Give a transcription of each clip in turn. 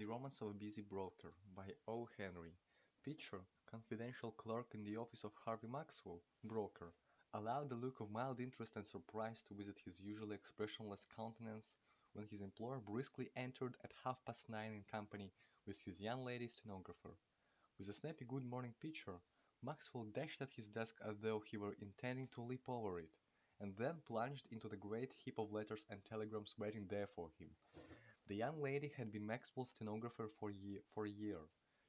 The Romance of a Busy Broker by O. Henry. Picture, confidential clerk in the office of Harvey Maxwell, broker, allowed a look of mild interest and surprise to visit his usually expressionless countenance when his employer briskly entered at 9:30 in company with his young lady stenographer. With a snappy good morning picture, Maxwell dashed at his desk as though he were intending to leap over it, and then plunged into the great heap of letters and telegrams waiting there for him. The young lady had been Maxwell's stenographer for a year.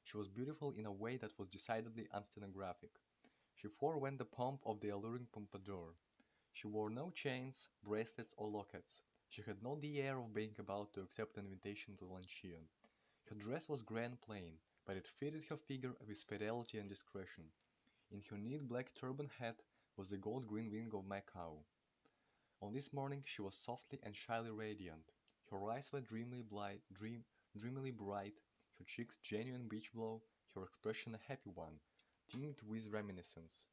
She was beautiful in a way that was decidedly unstenographic. She forewent the pomp of the alluring pompadour. She wore no chains, bracelets, or lockets. She had not the air of being about to accept an invitation to luncheon. Her dress was grey and plain, but it fitted her figure with fidelity and discretion. In her neat black turban hat was the gold-green wing of Macao. On this morning she was softly and shyly radiant. Her eyes were dreamily bright, her cheeks genuine beach blow, her expression a happy one, tinged with reminiscence.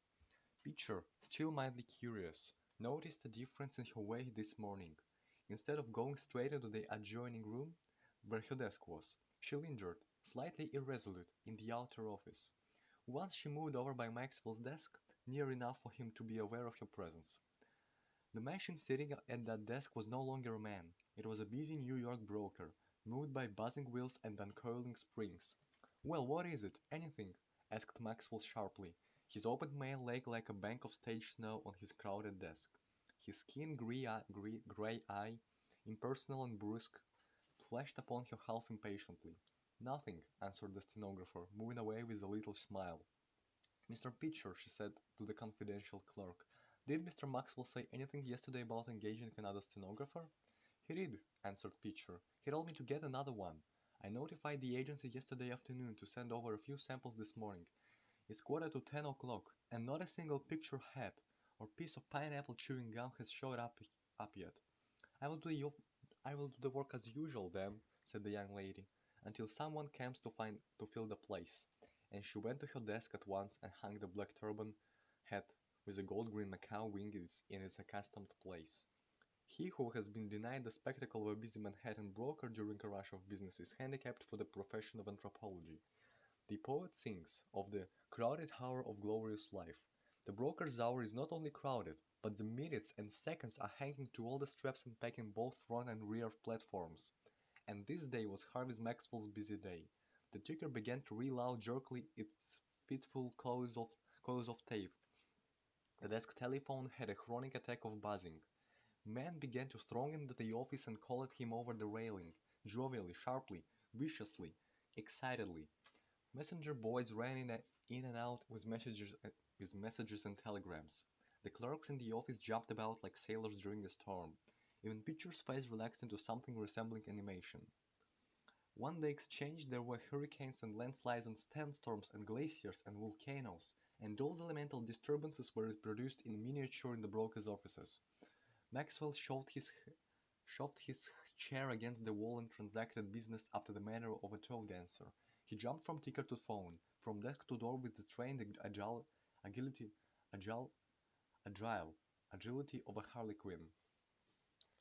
Beecher, still mildly curious, noticed a difference in her way this morning. Instead of going straight into the adjoining room, where her desk was, she lingered, slightly irresolute, in the outer office. Once she moved over by Maxwell's desk, near enough for him to be aware of her presence. The machine sitting at that desk was no longer a man. It was a busy New York broker, moved by buzzing wheels and uncoiling springs. "Well, what is it? Anything?" asked Maxwell sharply, his open mail lay like a bank of stage snow on his crowded desk. His keen gray eye, impersonal and brusque, flashed upon her half impatiently. "Nothing," answered the stenographer, moving away with a little smile. "Mr. Pitcher," she said to the confidential clerk, "did Mr. Maxwell say anything yesterday about engaging another stenographer?" "He did," answered Pitcher. "He told me to get another one. I notified the agency yesterday afternoon to send over a few samples this morning. It's quarter to 10 o'clock, and not a single picture hat or piece of pineapple chewing gum has showed up yet. I will do the, I will do the work as usual then," said the young lady, "until someone comes to fill the place." And she went to her desk at once and hung the black turban hat with the gold-green Macao wing in its accustomed place. He who has been denied the spectacle of a busy Manhattan broker during a rush of business is handicapped for the profession of anthropology. The poet sings of the crowded hour of glorious life. The broker's hour is not only crowded, but the minutes and seconds are hanging to all the straps and packing both front and rear platforms. And this day was Harvey Maxwell's busy day. The ticker began to reel out jerkily its fitful coils of tape. The desk telephone had a chronic attack of buzzing. Men began to throng into the office and call at him over the railing, jovially, sharply, viciously, excitedly. Messenger boys ran in and out with messages and telegrams. The clerks in the office jumped about like sailors during a storm. Even Pitcher's face relaxed into something resembling animation. One day exchanged there were hurricanes and landslides and sandstorms and glaciers and volcanoes, and those elemental disturbances were reproduced in miniature in the broker's offices. Maxwell shoved his chair against the wall and transacted business after the manner of a toe dancer. He jumped from ticker to phone, from desk to door with the trained agility, agile, agile, agility of a harlequin.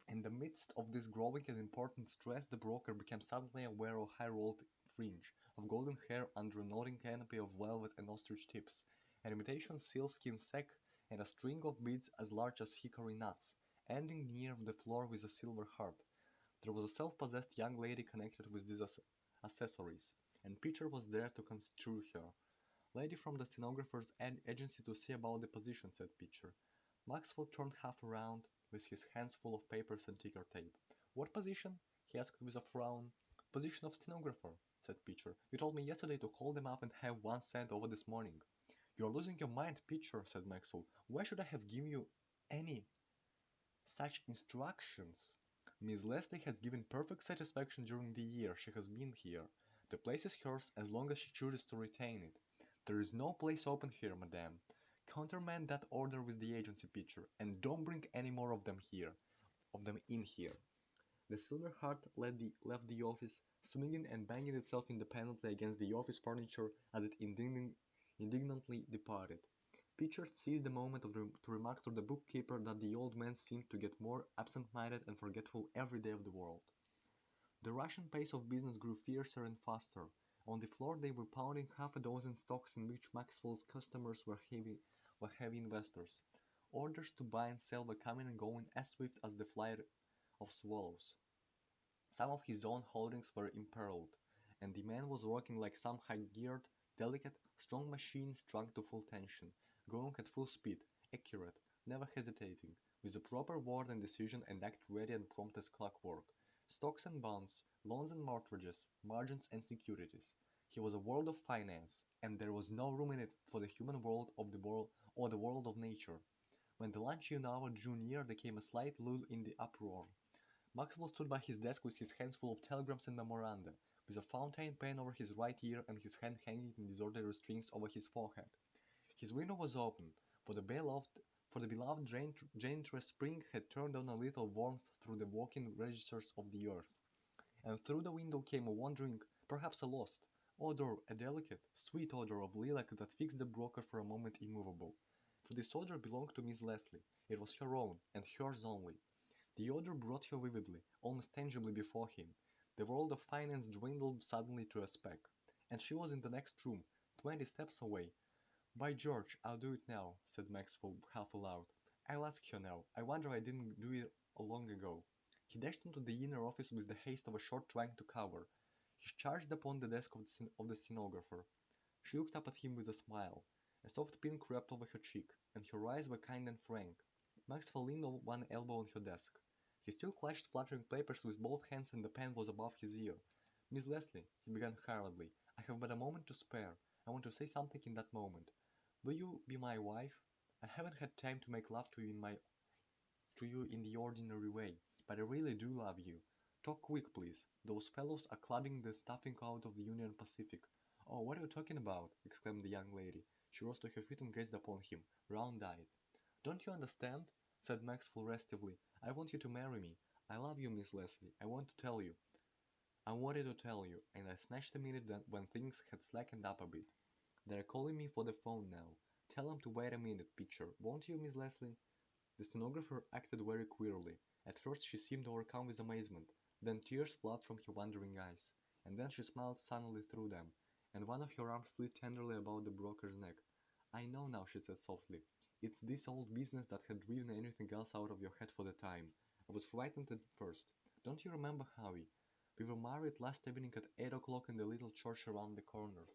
In the midst of this growing and important stress, the broker became suddenly aware of a high-rolled fringe of golden hair under a nodding canopy of velvet and ostrich tips, an imitation sealskin sack, and a string of beads as large as hickory nuts, ending near the floor with a silver heart. There was a self-possessed young lady connected with these accessories, and Peter was there to construe her. "Lady from the stenographer's agency to see about the position," said Pitcher. Maxwell turned half around, with his hands full of papers and ticker tape. "What position?" he asked with a frown. "Position of stenographer," said Pitcher. "You told me yesterday to call them up and have one sent over this morning." "You're losing your mind, Pitcher," said Maxwell. "Why should I have given you any such instructions? Miss Leslie has given perfect satisfaction during the year she has been here. The place is hers as long as she chooses to retain it. There is no place open here, madame. Countermand that order with the agency picture, and don't bring any more of them in here." The silver heart left the office, swinging and banging itself independently against the office furniture as it indignantly departed. Pitcher seized the moment to remark to the bookkeeper that the old man seemed to get more absent-minded and forgetful every day of the world. The Russian pace of business grew fiercer and faster. On the floor they were pounding half a dozen stocks in which Maxwell's customers were heavy investors. Orders to buy and sell were coming and going as swift as the flight of swallows. Some of his own holdings were imperiled, and the man was working like some high-geared, delicate, strong machine strung to full tension, going at full speed, accurate, never hesitating, with a proper word and decision and act ready and prompt as clockwork. Stocks and bonds, loans and mortgages, margins and securities. He was a world of finance, and there was no room in it for the human world of the world or the world of nature. When the luncheon hour drew near, there came a slight lull in the uproar. Maxwell stood by his desk with his hands full of telegrams and memoranda, with a fountain pen over his right ear and his hand hanging in disorderly strings over his forehead. His window was open, for the beloved janitress Spring had turned on a little warmth through the walking registers of the earth, and through the window came a wandering, perhaps a lost, odor, a delicate, sweet odor of lilac that fixed the broker for a moment immovable. For this odor belonged to Miss Leslie. It was her own, and hers only. The odor brought her vividly, almost tangibly before him. The world of finance dwindled suddenly to a speck, and she was in the next room, 20 steps away. By George, I'll do it now, said Maxwell half aloud. I'll ask her now. I wonder I didn't do it long ago. He dashed into the inner office with the haste of a shot trying to cover. He charged upon the desk of the stenographer. She looked up at him with a smile. A soft pink crept over her cheek, and her eyes were kind and frank. Maxwell leaned on one elbow on her desk. He still clutched fluttering papers with both hands and the pen was above his ear. Miss Leslie, he began hurriedly, I have but a moment to spare. I want to say something in that moment. Will you be my wife? I haven't had time to make love to you in the ordinary way, but I really do love you. Talk quick, please. Those fellows are clubbing the stuffing out of the Union Pacific. Oh, what are you talking about? Exclaimed the young lady. She rose to her feet and gazed upon him, round-eyed. Don't you understand? Said Maxwell restively. I want you to marry me. I love you, Miss Leslie. I want to tell you. I wanted to tell you, and I snatched a minute when things had slackened up a bit. They're calling me for the phone now. Tell them to wait a minute, Pitcher, won't you, Miss Leslie? The stenographer acted very queerly. At first she seemed overcome with amazement, then tears flowed from her wondering eyes, and then she smiled sunnily through them, and one of her arms slid tenderly about the broker's neck. I know now, she said softly. It's this old business that had driven anything else out of your head for the time. I was frightened at first. Don't you remember, Howie? We were married last evening at 8 o'clock in the little church around the corner.